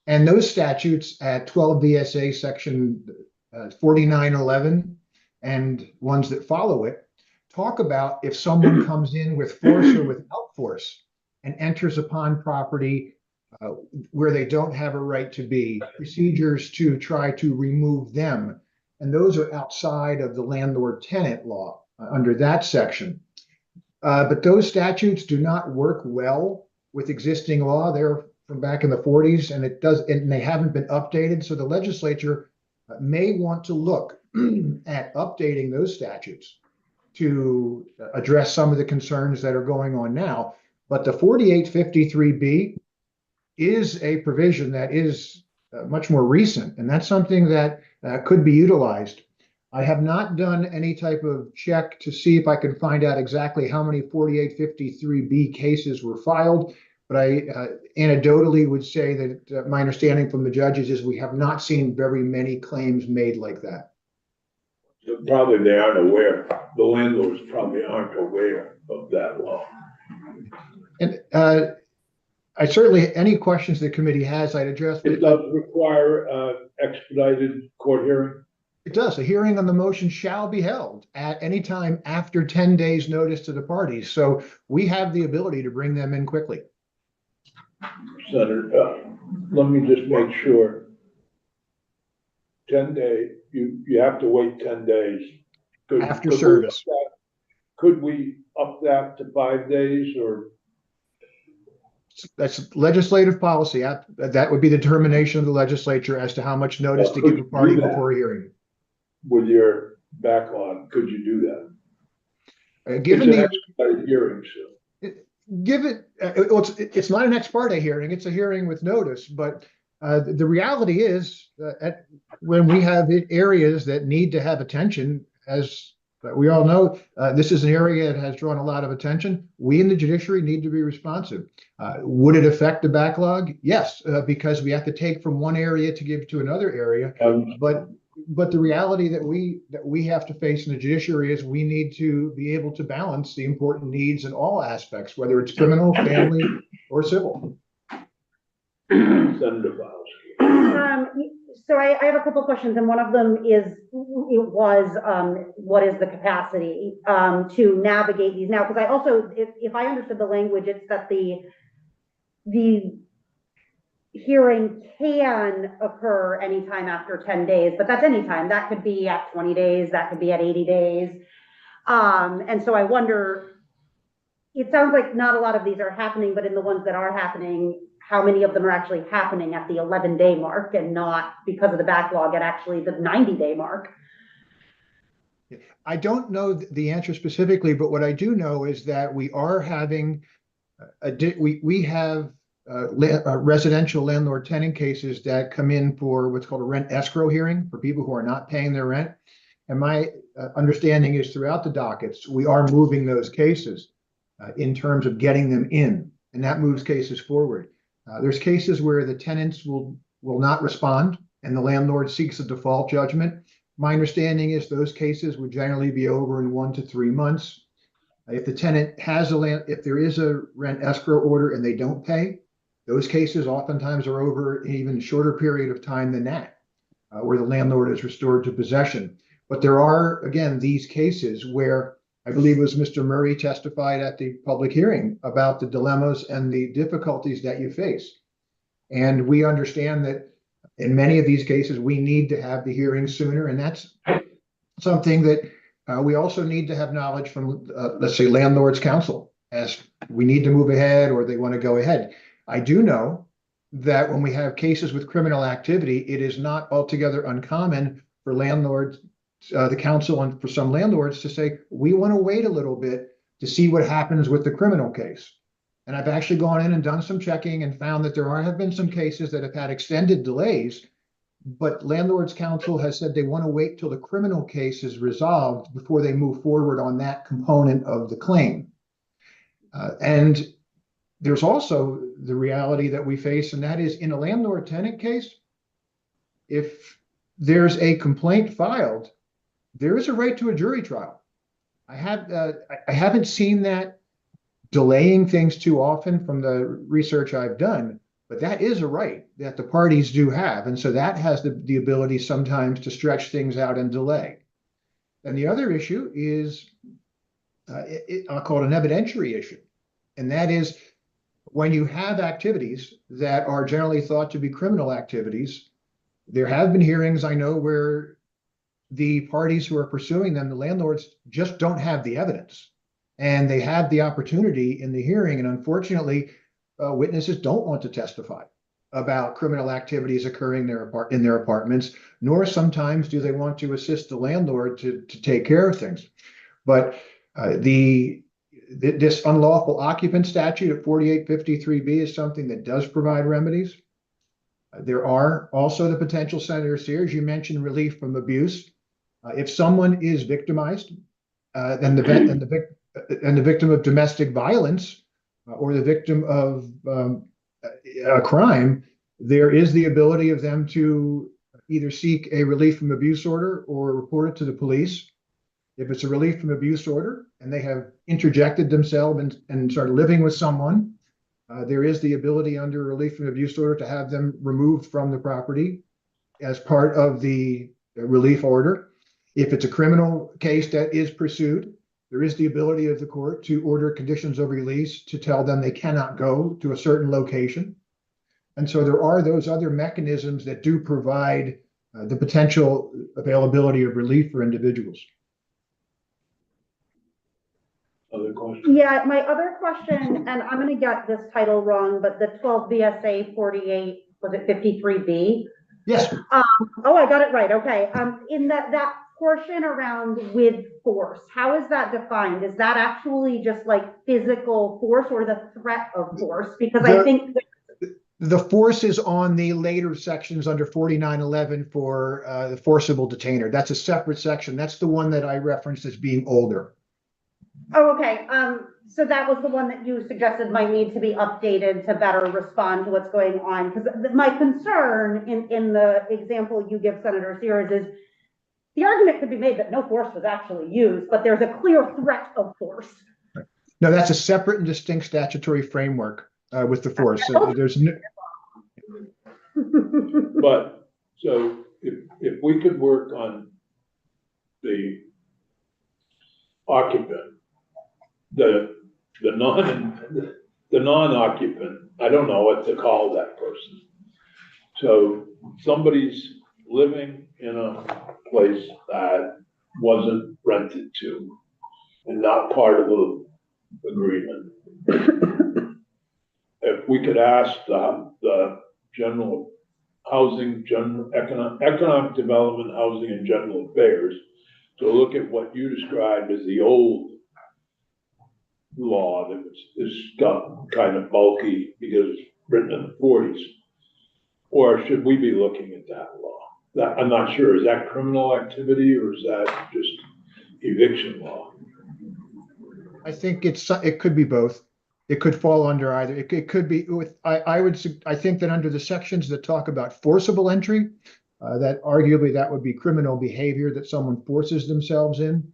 And those statutes at 12 VSA section 4911 and ones that follow it talk about if someone comes in with force or without force and enters upon property where they don't have a right to be, procedures to try to remove them. And those are outside of the landlord-tenant law under that section. But those statutes do not work well with existing law. They're from back in the 40s, and they haven't been updated. So the legislature may want to look at updating those statutes to address some of the concerns that are going on now. But the 4853B is a provision that is much more recent, and that's something that could be utilized. I have not done any type of check to see if I can find out exactly how many 4853B cases were filed, but I anecdotally would say that my understanding from the judges is we have not seen very many claims made like that. Probably they aren't aware, the landlords probably aren't aware of that law. And I certainly, any questions the committee has, I'd address. It does require expedited court hearing? It does. A hearing on the motion shall be held at any time after 10 days notice to the parties. So we have the ability to bring them in quickly. Senator, let me just make sure. 10 days, you have to wait 10 days. After service. Could we up that to 5 days or? That's legislative policy. That would be the determination of the legislature as to how much notice to give a party before a hearing. With your backlog, could you do that? Given it's an expedited hearing, so. It's not an ex parte hearing, it's a hearing with notice, but the reality is when we have areas that need to have attention, as we all know, this is an area that has drawn a lot of attention. We in the judiciary need to be responsive. Would it affect the backlog? Yes, because we have to take from one area to give to another area. But the reality that we have to face in the judiciary is we need to be able to balance the important needs in all aspects, whether it's criminal, family, or civil. Senator Bowles. So I have a couple questions, and one of them is, what is the capacity to navigate these now? Because I also, if I understood the language, it's that the hearing can occur anytime after 10 days, but that's anytime. That could be at 20 days, that could be at 80 days. And so I wonder, it sounds like not a lot of these are happening, but in the ones that are happening, how many of them are actually happening at the 11-day mark and not, because of the backlog, at actually the 90-day mark? I don't know the answer specifically, but what I do know is that we are having, we have residential landlord-tenant cases that come in for what's called a rent escrow hearing for people who are not paying their rent. And my understanding is throughout the dockets, we are moving those cases in terms of getting them in, and that moves cases forward. There's cases where the tenants will not respond and the landlord seeks a default judgment. My understanding is those cases would generally be over in 1 to 3 months. If the tenant has if there is a rent escrow order and they don't pay, those cases oftentimes are over an even shorter period of time than that, where the landlord is restored to possession. But there are, again, these cases where I believe it was Mr. Murray testified at the public hearing about the dilemmas and the difficulties that you face. And we understand that in many of these cases, we need to have the hearing sooner. And that's something that we also need to have knowledge from, let's say, landlords council, as we need to move ahead or they want to go ahead. I do know that when we have cases with criminal activity, it is not altogether uncommon for landlords, the council and for some landlords to say, we want to wait a little bit to see what happens with the criminal case. And I've actually gone in and done some checking and found that have been some cases that have had extended delays, but landlords council has said they want to wait till the criminal case is resolved before they move forward on that component of the claim. And there's also the reality that we face, and that is in a landlord-tenant case, if there's a complaint filed, there is a right to a jury trial. I haven't seen that delaying things too often from the research I've done, but that is a right that the parties do have. And so that has the ability sometimes to stretch things out and delay. And the other issue is, I'll call it an evidentiary issue. And that is when you have activities that are generally thought to be criminal activities, there have been hearings, I know, where the parties who are pursuing them, the landlords, just don't have the evidence. And they have the opportunity in the hearing. And unfortunately, witnesses don't want to testify about criminal activities occurring in their apartments, nor sometimes do they want to assist the landlord to take care of things. But this unlawful occupant statute at 4853B is something that does provide remedies. There are also the potential, Senator Sears, you mentioned relief from abuse. If someone is victimized, and the victim of domestic violence or the victim of a crime, there is the ability of them to either seek a relief from abuse order or report it to the police. If it's a relief from abuse order and they have interjected themselves and started living with someone, there is the ability under relief from abuse order to have them removed from the property as part of the relief order. If it's a criminal case that is pursued, there is the ability of the court to order conditions of release to tell them they cannot go to a certain location. And so there are those other mechanisms that do provide the potential availability of relief for individuals. Other questions? Yeah, my other question, and I'm gonna get this title wrong, but the 12 VSA 48, was it 53B? Yes. Oh, I got it right, okay. In that portion around with force, how is that defined? Is that actually just like physical force or the threat of force? Because I think the force is on the later sections under 4911 for the forcible detainer. That's a separate section. That's the one that I referenced as being older. Oh, okay. So that was the one that you suggested might need to be updated to better respond to what's going on. Because my concern in the example you give, Senator Sears, is the argument could be made that no force was actually used, but there's a clear threat of force. No, that's a separate and distinct statutory framework with the force. There's no... But so if we could work on the occupant, the non-occupant, I don't know what to call that person. So somebody's living in a place that wasn't rented to and not part of the agreement. If we could ask the general housing, economic development, housing and general affairs to look at what you described as the old law that is got kind of bulky because it's written in the 40s, or should we be looking at that law? That, I'm not sure. Is that criminal activity or is that just eviction law? I think it could be both. It could fall under either. It could be with, I think that under the sections that talk about forcible entry, that arguably that would be criminal behavior that someone forces themselves in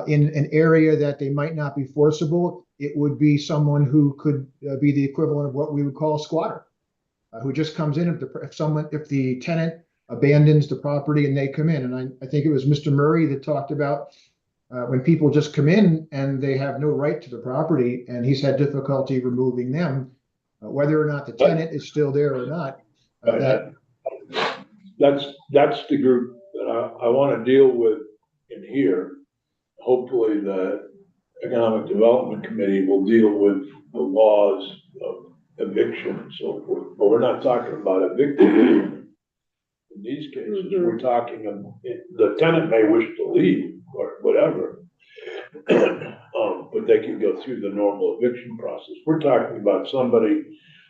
an area that they might not be forcible. It would be someone who could be the equivalent of what we would call a squatter, who just comes in if the tenant abandons the property and they come in. And I think it was Mr. Murray that talked about when people just come in and they have no right to the property, and he's had difficulty removing them, whether or not the tenant is still there or not. That's the group that I want to deal with in here. Hopefully the Economic Development Committee will deal with the laws of eviction and so forth, but we're not talking about eviction. In these cases, we're talking, the tenant may wish to leave or whatever. But they can go through the normal eviction process. We're talking about somebody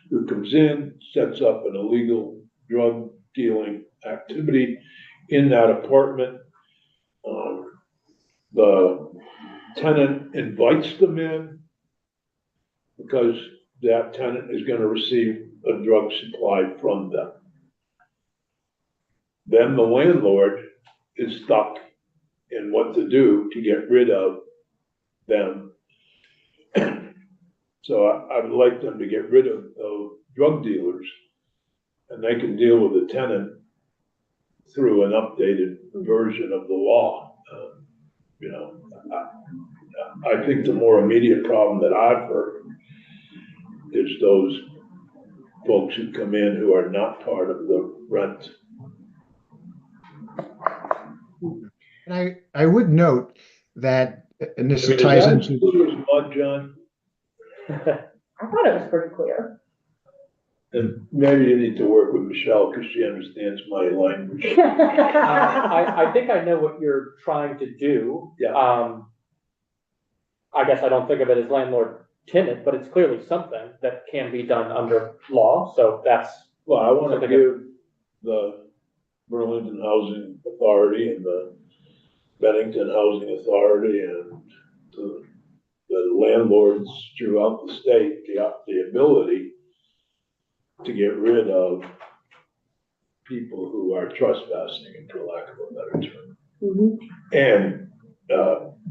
who comes in, sets up an illegal drug dealing activity in that apartment. The tenant invites them in because that tenant is gonna receive a drug supply from them. Then the landlord is stuck in what to do to get rid of them. So I would like them to get rid of drug dealers, and they can deal with the tenant through an updated version of the law. You know, I think the more immediate problem that I've heard is those folks who come in who are not part of the rent. And I would note that, and this I mean, is ties that into, as clear as mud, John? I thought it was pretty clear. And maybe you need to work with Michelle because she understands my language. I think I know what you're trying to do. Yeah. I guess I don't think of it as landlord tenant, but it's clearly something that can be done under law, so that's. Well, I want to something give the Burlington Housing Authority and the Bennington Housing Authority and the landlords throughout the state the ability to get rid of people who are trespassing, for lack of a better term, and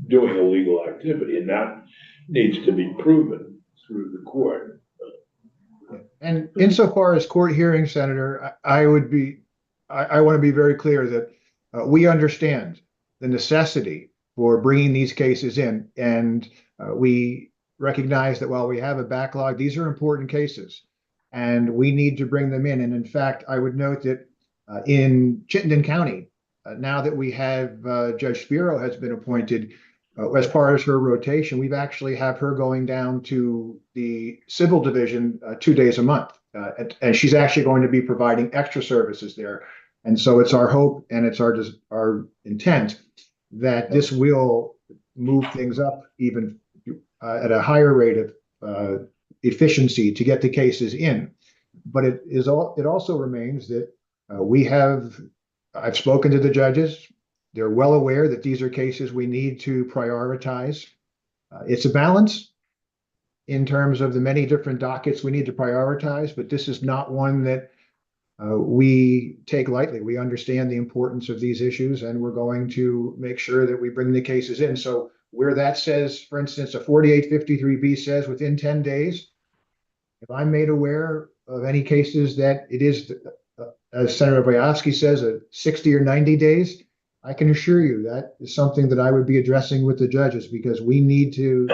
doing illegal activity, and that needs to be proven through the court. and insofar as court hearings, Senator, I want to be very clear that we understand the necessity for bringing these cases in, and we recognize that while we have a backlog, these are important cases, and we need to bring them in. And in fact, I would note that in Chittenden County, now that we have Judge Spiro has been appointed as part of her rotation, we've actually have her going down to the civil division 2 days a month. And she's actually going to be providing extra services there. And so it's our hope and it's our intent that this will move things up even at a higher rate of efficiency to get the cases in. But it also remains that I've spoken to the judges. They're well aware that these are cases we need to prioritize. It's a balance in terms of the many different dockets we need to prioritize, but this is not one that we take lightly. We understand the importance of these issues, and we're going to make sure that we bring the cases in. So where that says, for instance, a 4853B says within 10 days, if I'm made aware of any cases that it is, as Senator Boyarsky says, 60 or 90 days, I can assure you that is something that I would be addressing with the judges, because we need to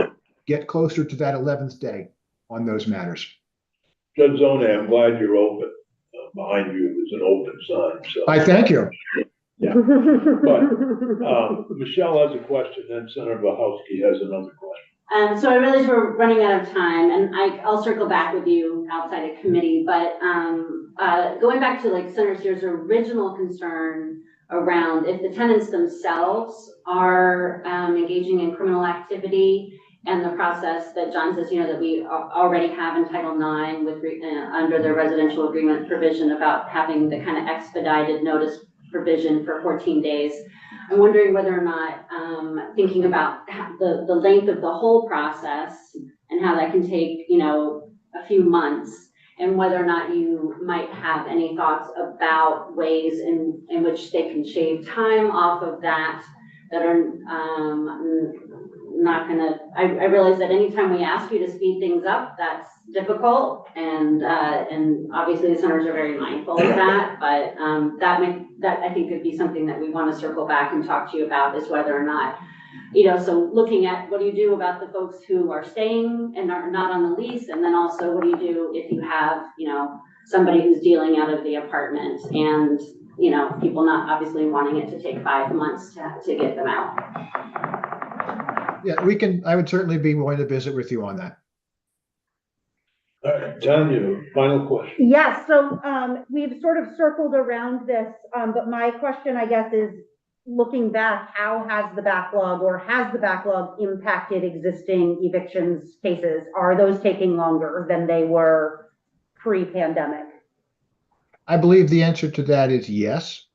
get closer to that 11th day on those matters. Judge Zone, I'm glad you're open. Behind you is an open sign, so. I thank you. Yeah, but Michelle has a question, then Senator Bohowski has another question. So I realize we're running out of time, and I'll circle back with you outside of committee, but going back to like Senator Sears' original concern around if the tenants themselves are engaging in criminal activity, and the process that John says, that we already have in Title IX with under the residential agreement provision about having the kind of expedited notice provision for 14 days. I'm wondering whether or not thinking about the length of the whole process and how that can take, a few months, and whether or not you might have any thoughts about ways in which they can shave time off of that are not gonna, I realize that anytime we ask you to speed things up, that's difficult, and obviously the senators are very mindful of that, but that I think could be something that we want to circle back and talk to you about, is whether or not, so looking at what do you do about the folks who are staying and are not on the lease, and then also what do you do if you have, somebody who's dealing out of the apartment, and people not obviously wanting it to take 5 months to get them out. Yeah, I would certainly be willing to visit with you on that. All right, Tanya, final question. Yes, so, we've sort of circled around this, but my question, I guess, is looking back, how has the backlog impacted existing evictions cases? Are those taking longer than they were pre-pandemic? I believe the answer to that is yes.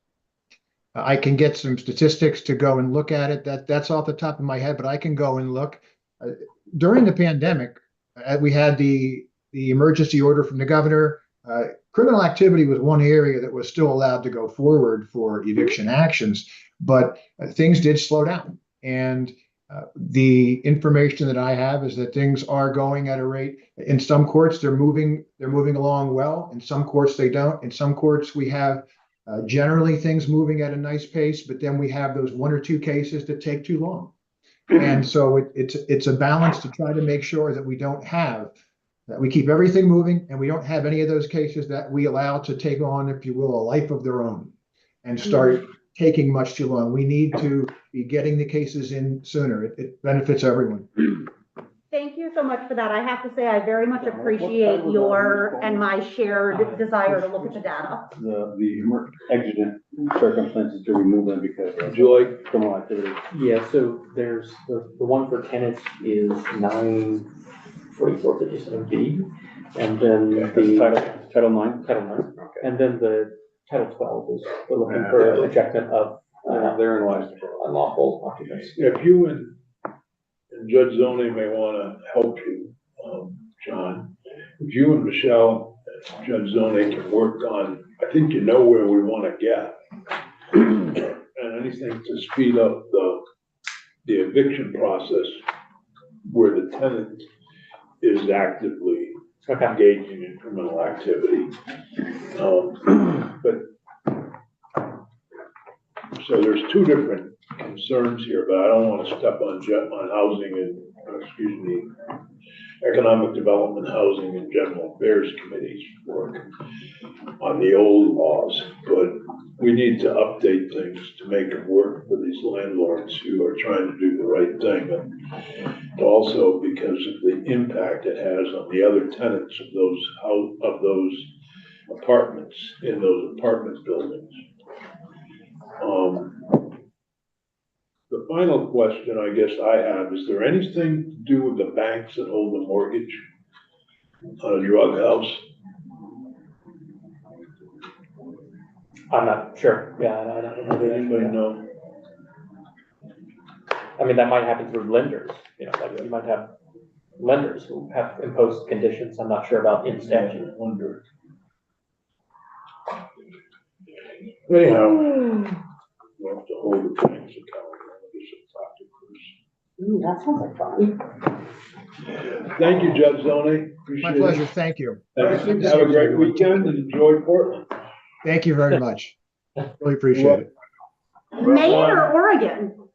I can get some statistics to go and look at it. That's off the top of my head, but I can go and look. During the pandemic, we had the emergency order from the governor. Criminal activity was one area that was still allowed to go forward for eviction actions, but things did slow down. And the information that I have is that things are going at a rate. In some courts, they're moving along well. In some courts, they don't. In some courts, we have generally things moving at a nice pace, but then we have those one or two cases that take too long. And so it's a balance to try to make sure that we keep everything moving and we don't have any of those cases that we allow to take on, if you will, a life of their own and start taking much too long. We need to be getting the cases in sooner. It benefits everyone. Thank you so much for that. I have to say, I very much appreciate your and my shared desire to look at the data. The exigent circumstances to remove them because of Would you like, criminal activity. Yeah, so there's the one for tenants is 94457B, and then the Title IX. Title 9, and then the Title 12 is we're looking for ejectment of Therein lies the unlawful occupants. if you and Judge Zoney may want to help you, John, if you and Michelle, Judge Zoney can work on, I think you know where we want to get. And anything to speed up the eviction process where the tenant is actively engaging in criminal activity. But so there's two different concerns here, but I don't want to step on housing and, Economic Development, Housing and General Affairs Committee's work on the old laws, but we need to update things to make it work for these landlords who are trying to do the right thing. And also because of the impact it has on the other tenants of those apartments in those apartment buildings. The final question I guess I have, is there anything to do with the banks that hold the mortgage on a drug house? I'm not sure. Yeah, I don't know. Anybody know? I mean, that might happen through lenders, like you might have lenders who have imposed conditions. I'm not sure about in statute. Wonder. Anyhow, we'll have to hold the banks accountable. Ooh, that sounds like fun. Thank you, Judge Zoney. My pleasure. Thank you. Have a great weekend and enjoy Portland. Thank you very much. Really appreciate it. Maine or Oregon?